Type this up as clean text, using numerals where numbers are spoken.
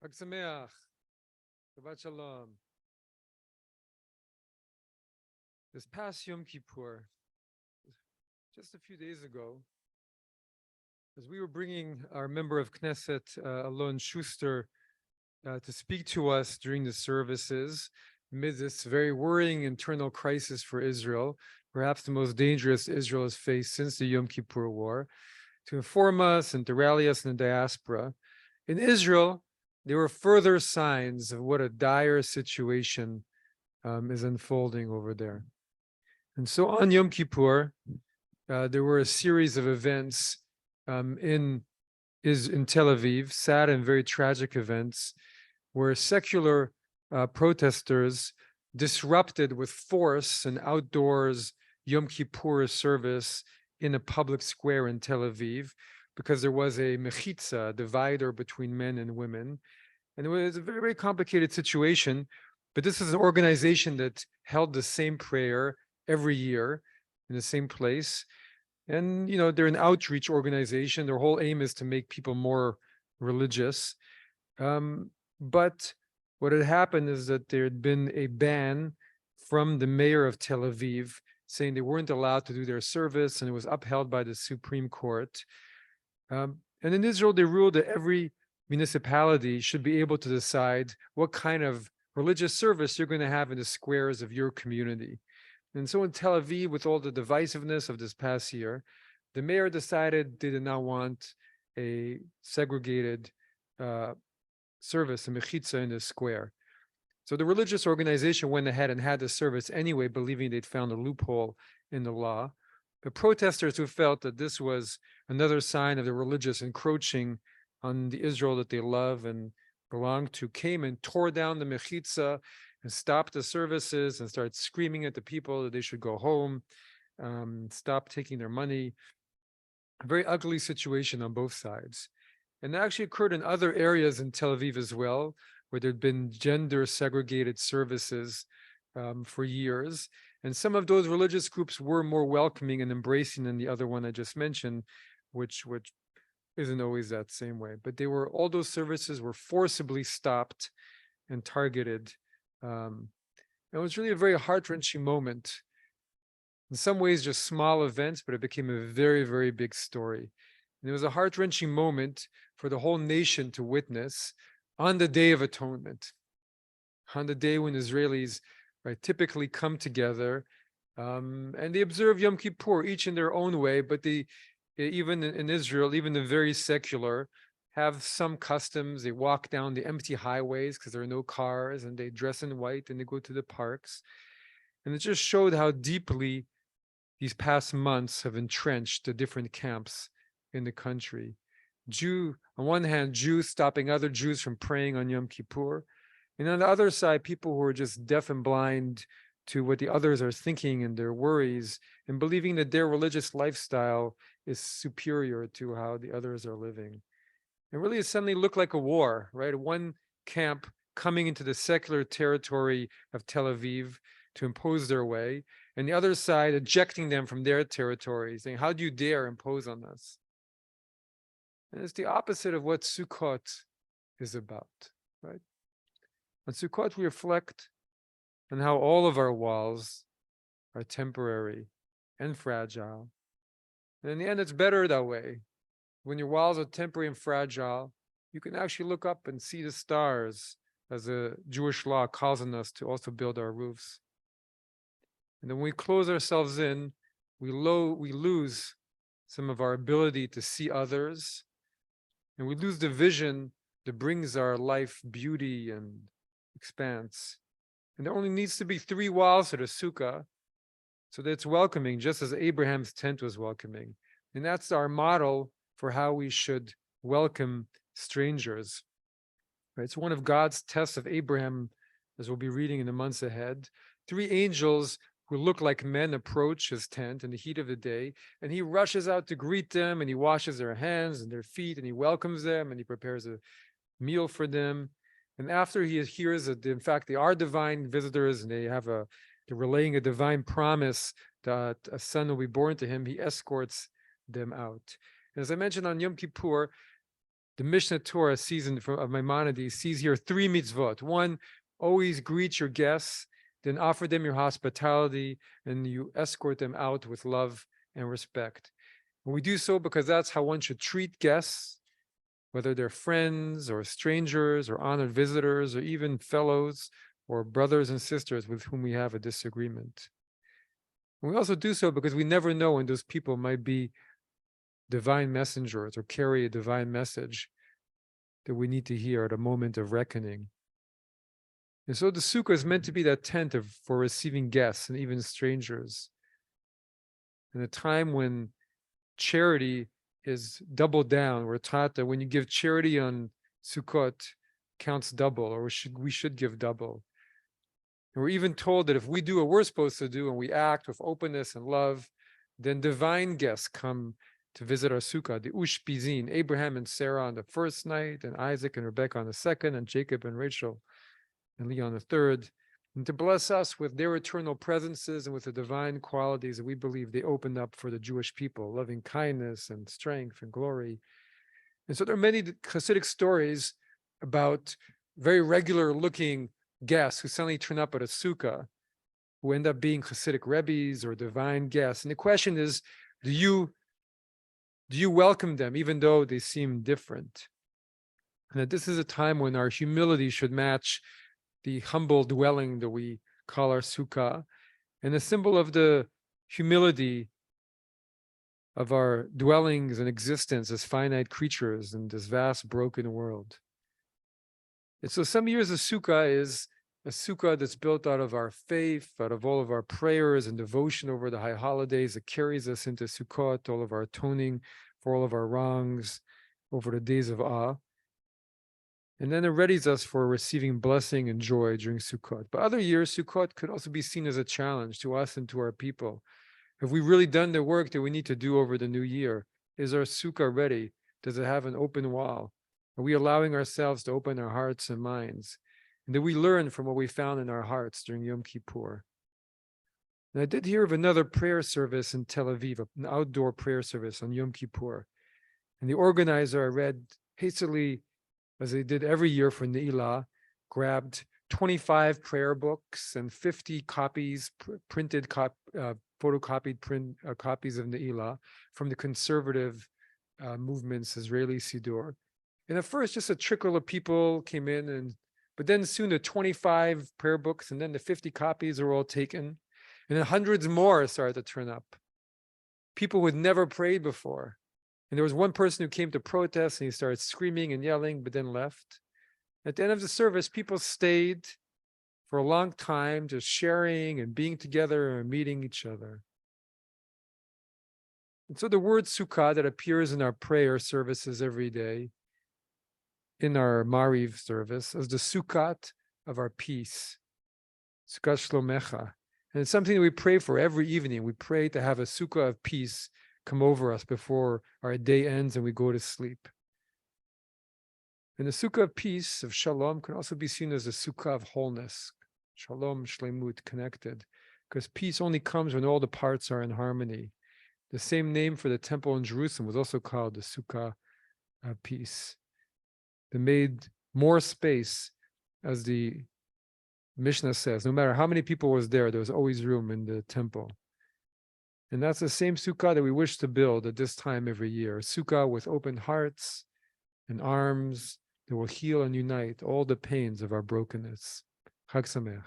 Chag Sameach, Shabbat Shalom. This past Yom Kippur, just a few days ago, as we were bringing our member of Knesset, Alon Schuster, to speak to us during the services, amid this very worrying internal crisis for Israel, perhaps the most dangerous Israel has faced since the Yom Kippur War, to inform us and to rally us in the diaspora. In Israel, there were further signs of what a dire situation is unfolding over there. And so on Yom Kippur, there were a series of events in Tel Aviv, sad and very tragic events, where secular protesters disrupted with force an outdoors Yom Kippur service in a public square in Tel Aviv, because there was a mechitza, divider between men and women. And it was a very, very complicated situation, but this is an organization that held the same prayer every year in the same place. And, they're an outreach organization. Their whole aim is to make people more religious. But what had happened is that there had been a ban from the mayor of Tel Aviv saying they weren't allowed to do their service, and it was upheld by the Supreme Court. And in Israel, they ruled that every municipality should be able to decide what kind of religious service you're going to have in the squares of your community. And so in Tel Aviv, with all the divisiveness of this past year, the mayor decided they did not want a segregated service, a mechitza in the square. So the religious organization went ahead and had the service anyway, believing they'd found a loophole in the law. The protesters who felt that this was another sign of the religious encroaching on the Israel that they love and belong to came and tore down the mechitza and stopped the services and started screaming at the people that they should go home, stop taking their money. A very ugly situation on both sides. And that actually occurred in other areas in Tel Aviv as well, where there'd been gender segregated services for years. And some of those religious groups were more welcoming and embracing than the other one I just mentioned, which isn't always that same way. But all those services were forcibly stopped and targeted. It was really a very heart-wrenching moment. In some ways, just small events, but it became a very, very big story. And it was a heart-wrenching moment for the whole nation to witness on the Day of Atonement, on the day when Israelis typically come together and they observe Yom Kippur, each in their own way, but even in Israel, even the very secular, have some customs. They walk down the empty highways because there are no cars, and they dress in white and they go to the parks. And it just showed how deeply these past months have entrenched the different camps in the country. On one hand, Jews stopping other Jews from praying on Yom Kippur. And on the other side, people who are just deaf and blind to what the others are thinking and their worries, and believing that their religious lifestyle is superior to how the others are living. And really, it suddenly looked like a war, right? One camp coming into the secular territory of Tel Aviv to impose their way, and the other side ejecting them from their territory, saying, how do you dare impose on us? And it's the opposite of what Sukkot is about, right? On Sukkot, we reflect on how all of our walls are temporary and fragile. And in the end, it's better that way. When your walls are temporary and fragile, you can actually look up and see the stars, as the Jewish law calls on us to also build our roofs. And then when we close ourselves in, we lose some of our ability to see others, and we lose the vision that brings our life beauty and expanse. And there only needs to be 3 walls to the sukkah so that it's welcoming, just as Abraham's tent was welcoming. And that's our model for how we should welcome strangers. Right? It's one of God's tests of Abraham, as we'll be reading in the months ahead. 3 angels who look like men approach his tent in the heat of the day, and he rushes out to greet them, and he washes their hands and their feet, and he welcomes them, and he prepares a meal for them. And after he hears that, in fact, they are divine visitors, and they're relaying a divine promise that a son will be born to him, he escorts them out. And as I mentioned on Yom Kippur, the Mishnah Torah of Maimonides sees here 3 mitzvot. One, always greet your guests, then offer them your hospitality, and you escort them out with love and respect. And we do so because that's how one should treat guests, whether they're friends or strangers or honored visitors or even fellows or brothers and sisters with whom we have a disagreement. And we also do so because we never know when those people might be divine messengers or carry a divine message that we need to hear at a moment of reckoning. And so the sukkah is meant to be that tent for receiving guests and even strangers. In a time when charity is doubled down, we're taught that when you give charity on Sukkot, counts double, or we should give double. And we're even told that if we do what we're supposed to do and we act with openness and love, then divine guests come to visit our sukkah, the Ushpizin, Abraham and Sarah on the first night, and Isaac and Rebekah on the second, and Jacob and Rachel and Leah on the third, and to bless us with their eternal presences and with the divine qualities that we believe they opened up for the Jewish people, loving kindness and strength and glory. And so there are many Hasidic stories about very regular looking guests who suddenly turn up at a sukkah, who end up being Hasidic Rabbis or divine guests. And the question is, do you welcome them even though they seem different? And that this is a time when our humility should match the humble dwelling that we call our sukkah, and a symbol of the humility of our dwellings and existence as finite creatures in this vast broken world. And so some years a sukkah is a sukkah that's built out of our faith, out of all of our prayers and devotion over the high holidays. It carries us into Sukkot, all of our atoning for all of our wrongs over the days of awe. And then it readies us for receiving blessing and joy during Sukkot. But other years, Sukkot could also be seen as a challenge to us and to our people. Have we really done the work that we need to do over the new year? Is our sukkah ready? Does it have an open wall? Are we allowing ourselves to open our hearts and minds? And did we learn from what we found in our hearts during Yom Kippur? And I did hear of another prayer service in Tel Aviv, an outdoor prayer service on Yom Kippur. And the organizer, I read hastily, as they did every year for Ne'ilah, grabbed 25 prayer books and 50 copies, photocopied copies of Ne'ilah from the conservative movement's Israeli Siddur. And at first, just a trickle of people came in, but then soon the 25 prayer books and then the 50 copies were all taken. And then hundreds more started to turn up. People who had never prayed before. And there was one person who came to protest and he started screaming and yelling, but then left. At the end of the service, people stayed for a long time, just sharing and being together and meeting each other. And so the word sukkah that appears in our prayer services every day, in our Mariv service, is the sukkat of our peace, sukkat shlomecha. And it's something that we pray for every evening. We pray to have a sukkah of peace come over us before our day ends and we go to sleep. And the sukkah of peace, of shalom, can also be seen as a sukkah of wholeness, shalom, shlemut, connected, because peace only comes when all the parts are in harmony. The same name for the temple in Jerusalem was also called the sukkah of peace. They made more space, as the Mishnah says. No matter how many people was there was always room in the temple. And that's the same sukkah that we wish to build at this time every year. A sukkah with open hearts and arms that will heal and unite all the pains of our brokenness. Chag Sameach.